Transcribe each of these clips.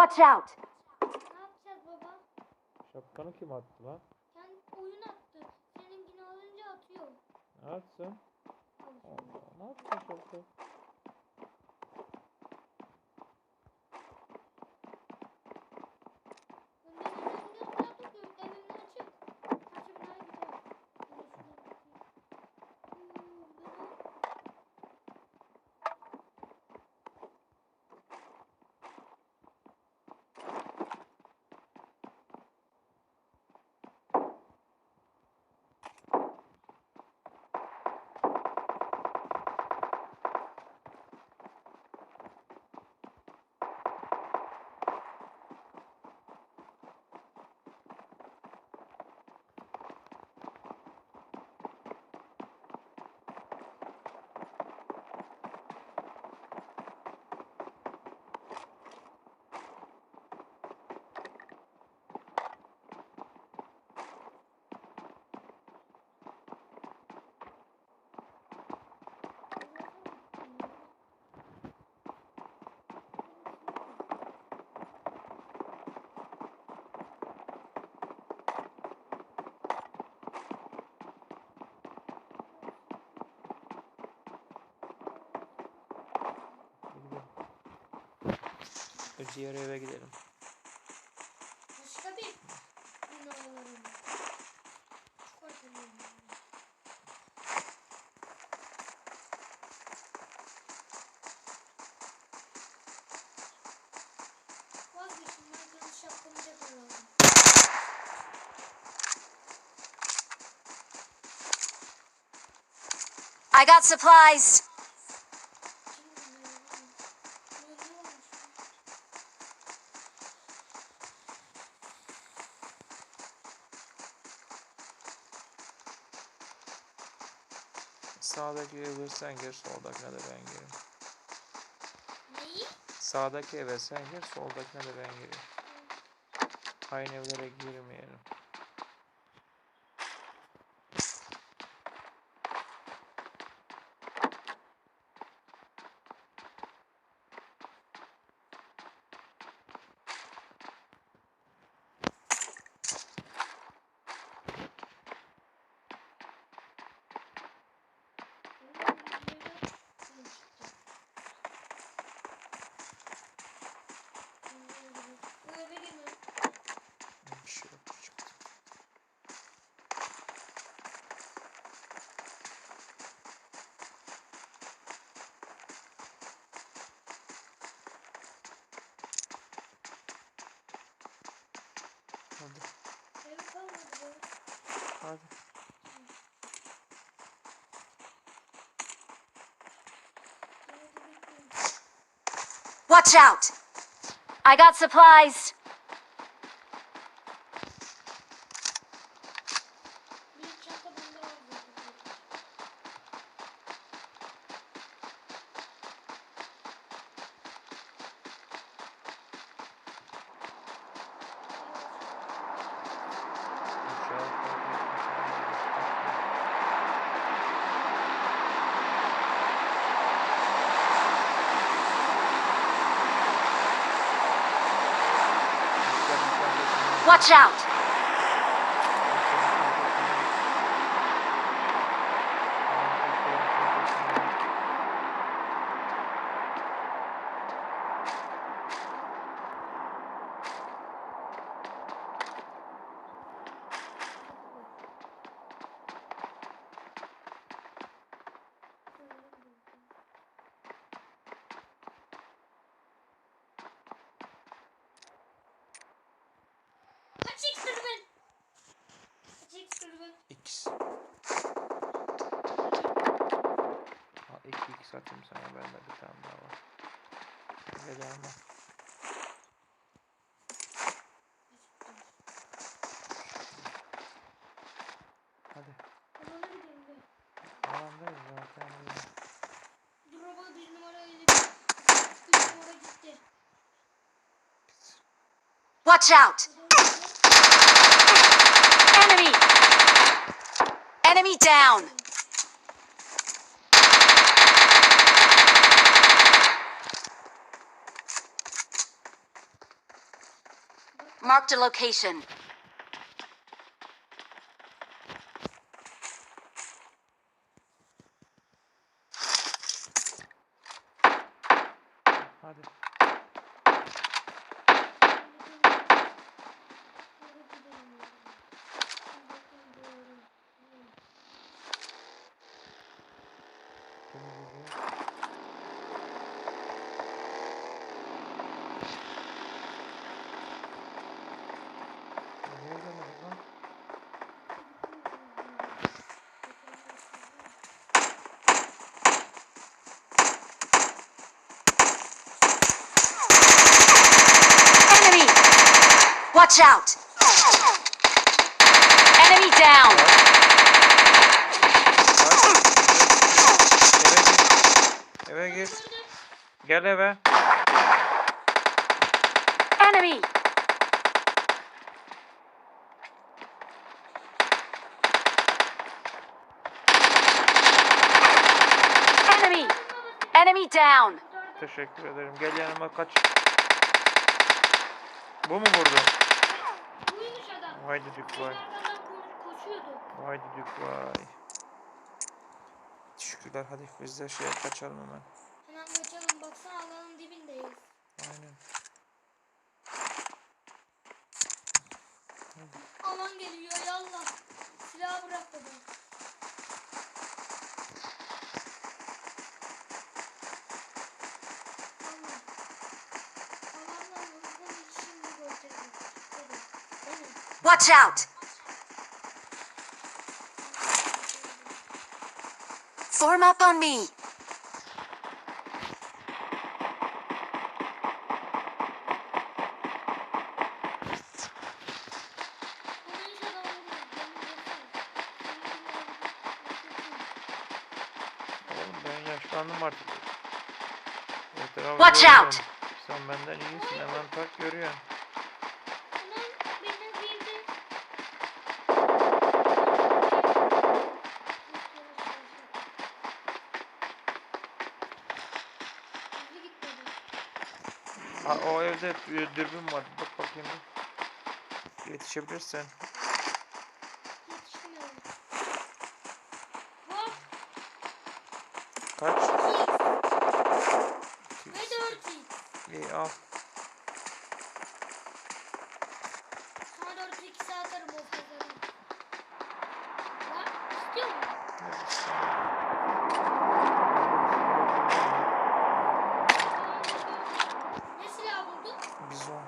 Watch out! Ne yapacağız baba? Şapkanı kim attı lan? Kendi oyun attı. Seninkini alınca atıyor. Ne atsın? Al şunu. Allah, ne yaptın şapka? Diğer eve gidelim. Başka bir binalarım. Vazgeçtim, ben kırmızı şapkamı tekrar aldım. I got supplies! Sağdaki eve sen gir, soldakine de ben gireyim. Neyi? Sağdaki eve sen gir, soldakine de ben gireyim. Aynı evlere girmeyelim. Bir şey yok. Hadi. Hadi. Watch out! I got supplies! Bir çanta bende var zaten. Watch out! Kaç X dürbün? Kaç X dürbün? X. Ha, 2x atayım sana, bende bir tane daha var. Hadi ama. Hadi. Alana gidelim be. Alandayız zaten. Dur baba, bir numara öyle bir. Bir numara gitti. Watch out! Enemy! Enemy down! Marked a location. Hadi. Gene geliyor. Nereden lan? Enemy! Watch out! Enemy down! Eve gir. Gel eve. Enemy! Enemy! Enemy down! Teşekkür ederim. Gel yanıma kaç. Bu mu vurdu? Buymuş adam. Vay düdük vay. Arkadan koşuyordu. Vay düdük vay. Şükürler, hadi biz de kaçalım hemen. Hemen kaçalım. Baksana alanın dibindeyiz. Aynen. Alan geliyor yallah. Silahı bırak baba. Allah. Alanla vurduğum şimdi göreceğiz. Evet. Watch out! Form up on me! Bunu hiç adam Oğlum ben yaşlandım artık. Etrafı Watch görüyorum. out! Sen benden iyisin, hemen tak görüyorsun. Ulan benim bildi. Hızlı gitmedi. Ha, o evde dürbün var. Bak bakayım bir. Yetişebilirsen. Yetişmiyorum. Hop. Kaç? 2x ve 4x. İyi al. Sana 4x'e atarım o fazladan. Lan istiyor musun? Evet, sağ ol. Ne silah buldun? Bizon.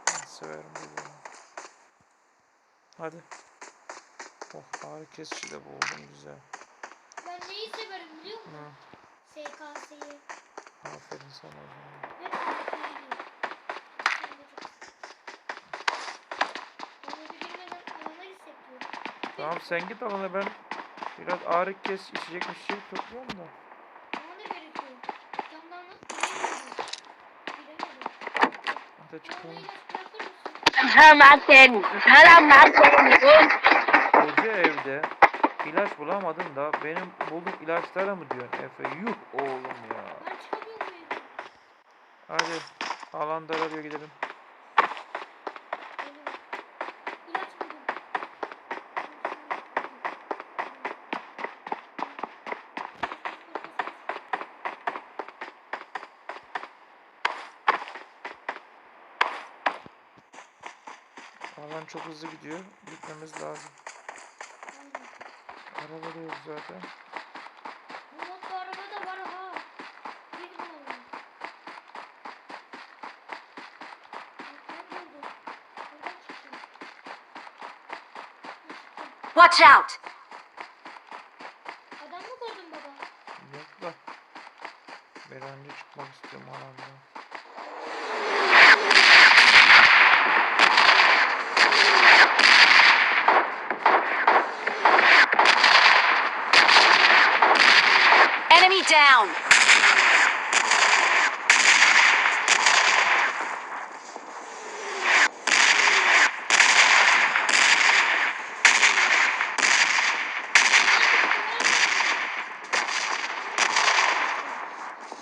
Ben severim bizonu. Hadi. Oh, ağrı kesici de buldum, güzel. Ben neyi severim biliyor musun? Hı. SKS'yi. Aferin sana o zaman. Ve PUBG'yi. Onu bilmeden alana hissetmiyorum. Tamam, sen git alana, ben biraz ağrı kes içecek bir şey topluyorum da. Bana da gerekiyor. Camdan giremedim. Giremedim. Hadi Bana çıkalım. ilaç bırakır mısın? Koca evde ilaç bulamadın da benim bulduk ilaçlara mı diyorsun Efe? Yuh oğlum ya. Ben çıkamıyor muyum? Hadi alan daralıyor, gidelim. Benim. İlaç buldum. Alan çok hızlı gidiyor. Gitmemiz lazım. Araba da yok zaten. Bu modda araba da var ha. Bir numara. Bak ne buldum. Buradan çıktım. Watch out! Adam mı gördün baba? Yok da bir an önce çıkmak istiyorum alandan. Enemy down!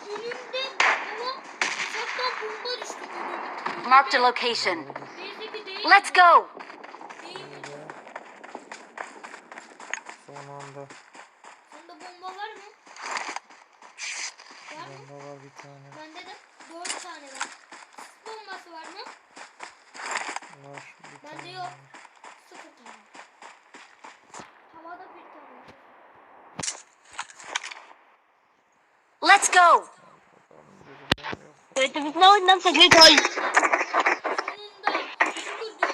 Önümde baba uçaktan bomba Marked a location. Bizdeki değil. Let's go. Değil mi? Son anda Sende bomba var mı? Var mı? bomba var bir tane. Bende de 4 tane var. Sis bombası var mı? Var bir Bende tane. yok. 0 tane. Havada bir tane var. Let's go. Bakalım dürbün yok. There's no enough to get going. Sonunda şükür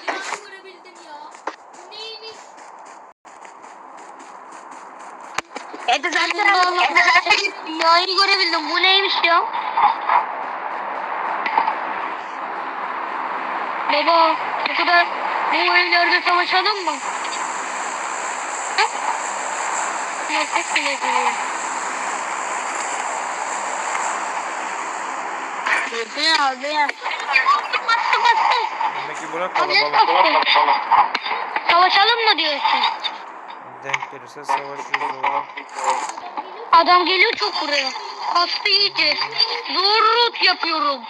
dünyayı görebildim ya. Bu neymiş? Dünyayı görebildim. Bu neymiş ya? Baba, bu kadar bu evlerde savaşalım mı? Nefes bile ediyor. Abi. Demek ki bırak kalabalık. Savaşalım mı diyorsun? Denk gelirse savaşırız orada. Adam geliyor çok buraya. Kastı iyice. Zorluk yapıyorum.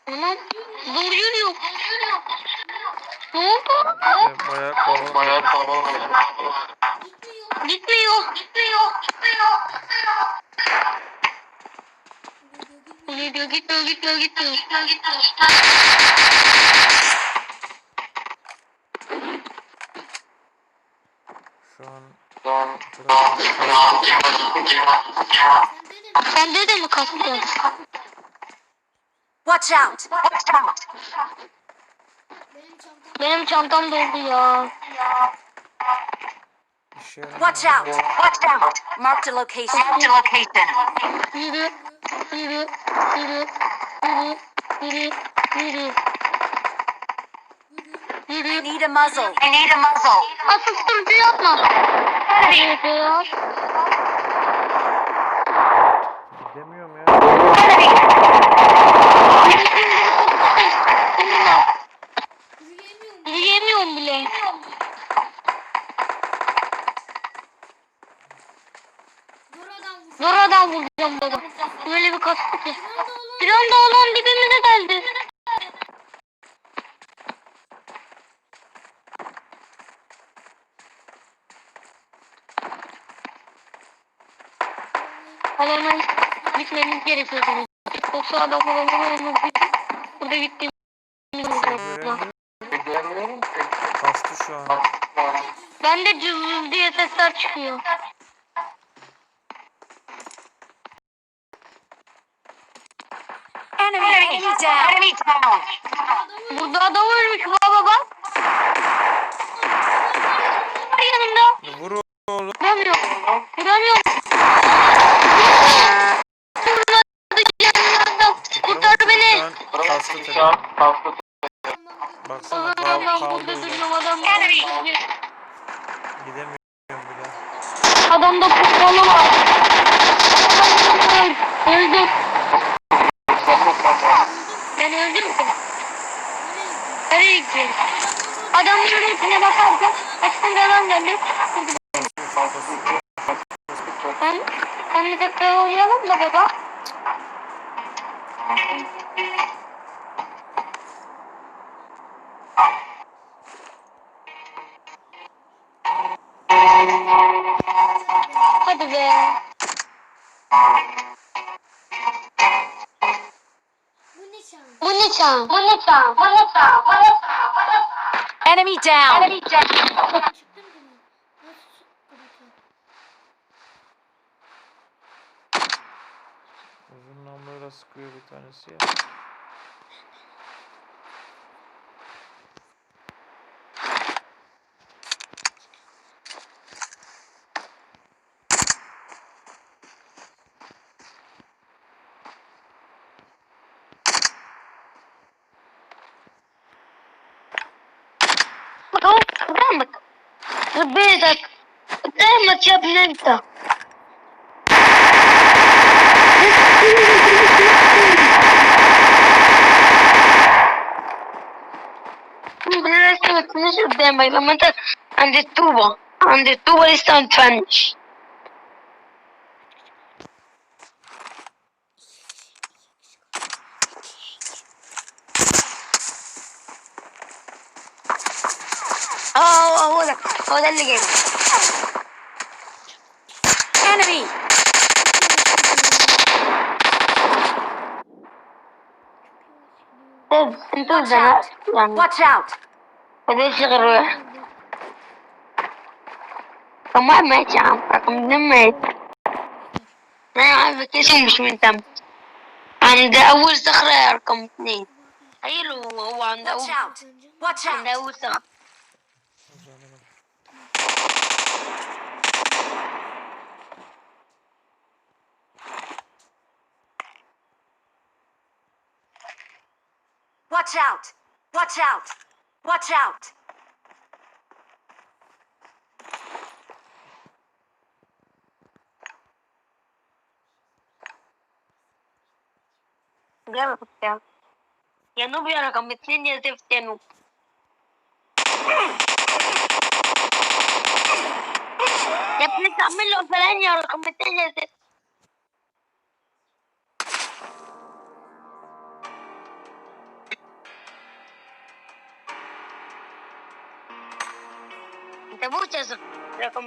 Ulan zor yürüyor. Ne oldu? Bayağı kalabalık. Gitmiyor. Gitmiyor. Gitmiyor. Şu an Sende de mi? Sende de mi kastı? Watch out. Benim çantam. Benim çantam doldu ya. iş yerinde Watch out. Marked a location. Yürü. I need a muzzle. Asıl yapma. gidemiyorum ya. Yürüyemiyorum. Yiyemiyorum bile. Buradan vur. Zoradan vuracağım baba. Böyle bir kastı ki. Bir anda olan Bir anda olan dibimize geldi. Alana gitmemiz gerekiyordu. Yoksa adam olamayız. Burada gittiğimiz Göremiyorum. Kastı şu an. Ben de cızız diye sesler çıkıyor. Enemy down. Burada adam ölmüş baba bak. Yanımda. Vur oğlum. Vuramıyorum. Kurtar beni. Şu an kastı tabii. Baksana kaldı Burada öyle. duruyorum adam. Gidemiyorum bile. Adamda pompalı var. Öldüm. Ben öldüm ki. Nereye gidiyorsun? Adamların hepsine bakarken açtım adam geldi. Sen de tekrar oynayalım da baba. Hadi be. Bu ne çan? Enemy down. Çıktın mı? Nasıl çıktı? Uzun namluyla sıkıyor bir tanesi ya. Ребенок. Ребенок, я плента. And the tubo is on Spanish. هو ده اللي جاي. Enemy! طيب انتوا Watch out! البنات يعني Watch out! مفيش غير واحد. رقم واحد مات يا عم، رقم اتنين مات. انا عارف كيسي مش مهتم. عند اول صخرة رقم اتنين. حلو، هو عند Watch اول out! Watch عند out! اول صخرة. Watch out! Watch out! Watch out! جامد بتاعه. يا نوب يا رقم اتنين يا زفت يا نوب. يا ابني تعمل له فلان يا رقم اتنين يا زفت. انت موت يا زفت رقم